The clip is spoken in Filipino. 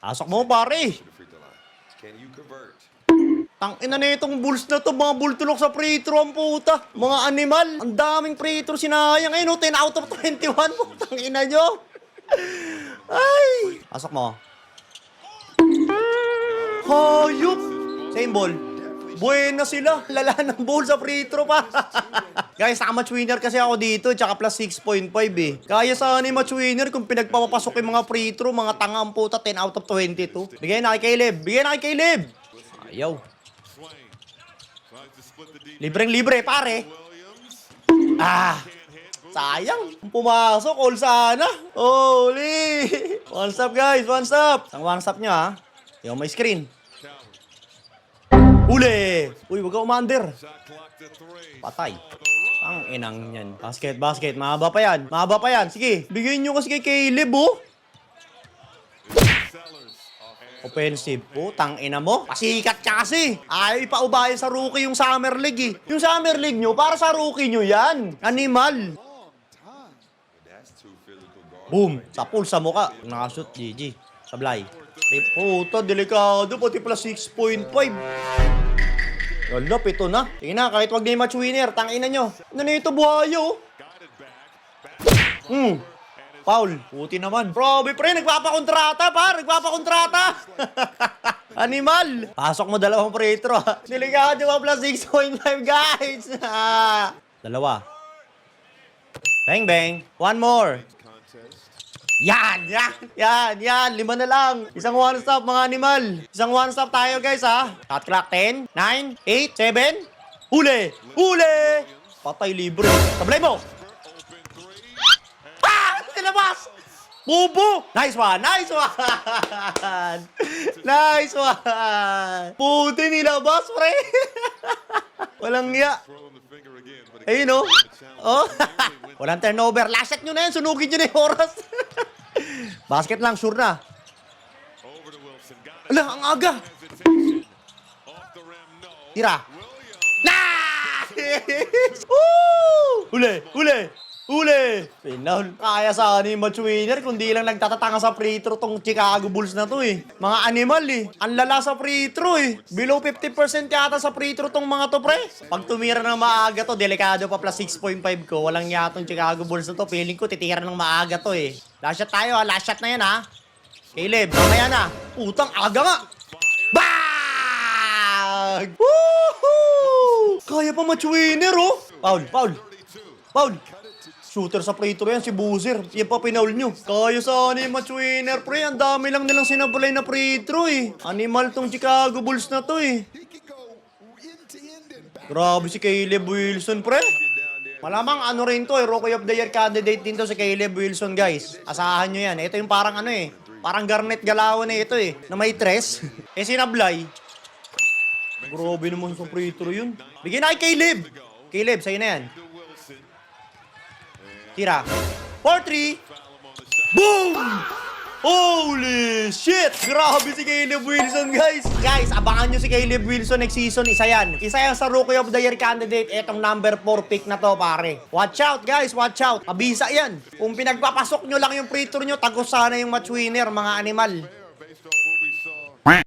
Pasok mo, pare. Tangina na itong Bulls na to, mga bultulok sa free throw ang puta. Mga animal, ang daming free throw sinayang. Ayun, 10 out of 21 po, tangina nyo. Ay! Pasok mo. Hayop! Same ball. Buena sila. Lala ng ball sa free throw pa. Guys, naka-match winner kasi ako dito, tsaka plus 6.5 eh. Kaya sana yung match winner kung pinagpapapasok yung mga free throw, mga tanga ang puta, 10 out of 22. Bigay na kay Caleb. Bigay na kay Caleb. Ayaw. Libreng-libre, pare. Ah, sayang. Pumasok, all sana. Holy. One stop, guys. One stop. Ang one stop nyo, ha. Yung may screen. Uli. Uy, wag ka umander. Patay. Ang inang yan. Basket, basket. Mahaba pa yan. Mahaba pa yan. Sige, bigyan nyo kasi kay Caleb, oh. Offensive po, tang-ina mo. Pasikat ka kasi. Ayaw ipaubayan sa rookie yung Summer League eh. Yung Summer League nyo, para sa rookie nyo yan. Animal. Boom. Sa pool, sa muka. Nakashoot, GG. Sablay. Puta, delikado. Pati plus 6.5. Wala, pito na. Sige na, kahit wag na yung match winner. Tang-ina nyo. Ano na ito, buhayo? Foul. Puti naman. Probe, pre. Nagpapakontrata, pa. Nagpapakontrata. Animal. Pasok mo dalawang free throw. Delikado pa plus 6.5, guys. Dalawa. Bang, bang. One more. Yan, yan, yan, yan. 5 na lang. Isang one stop, mga animal. Isang one stop tayo, guys, ha. Shot clock, 10, 9, 8, 7. Huli. Huli. Patay libre. Tablay mo. Labas! Bubo! Nice one! Nice one! Nice one! Puti nilabas, pre! Walang iya. Ayun, no? Oh. Walang turnover. Last shot nyo na yan. Sunugin nyo na yung oras. Basket lang, sure na. Ala, ang aga! Tira! Nice! Woo! Huli! Huli! Uli! Pinaul. Kaya sana yung match winner kundi lang nagtatatanga sa free throw tong Chicago Bulls na to eh. Mga animal eh. Ang lala sa free throw eh. Below 50% yata sa free throw tong mga to, pre. Pag tumira ng maaga to, delikado pa plus 6.5 ko. Walang yatong Chicago Bulls na to. Feeling ko titira ng maaga to eh. Last shot tayo ha. Last shot na yan ha. Caleb, mamaya na. Utang, aga nga. Bang! Woohoo! Kaya pa match winner oh. Foul, foul. Foul. Shooter sa free throw yan, si Boozer. Yan pa pinaul nyo. Kaya sana yung match winner, pre. Ang dami lang nilang sinablay na free throw eh. Animal tong Chicago Bulls na to eh. Grabe si Caleb Wilson, pre. Malamang ano rin to eh. Rookie of the Year candidate din to si Caleb Wilson, guys. Asahan nyo yan. Ito yung parang ano eh. Parang Garnet Galawan na ito eh. Na may tres. Eh sinablay. Grabe naman sa free throw yun. Bigyan na kay Caleb. Caleb, sa'yo na yan. Tira. 4-3. Boom! Holy shit! Grabe si Caleb Wilson, guys. Guys, abangan nyo si Caleb Wilson next season. Isa yan. Isa yan sa Rookie of the Year candidate. Etong number 4 pick na to, pare. Watch out, guys. Watch out. Abisa yan. Kung pinagpapasok nyo lang yung free throw nyo, tagos sana yung match winner, mga animal.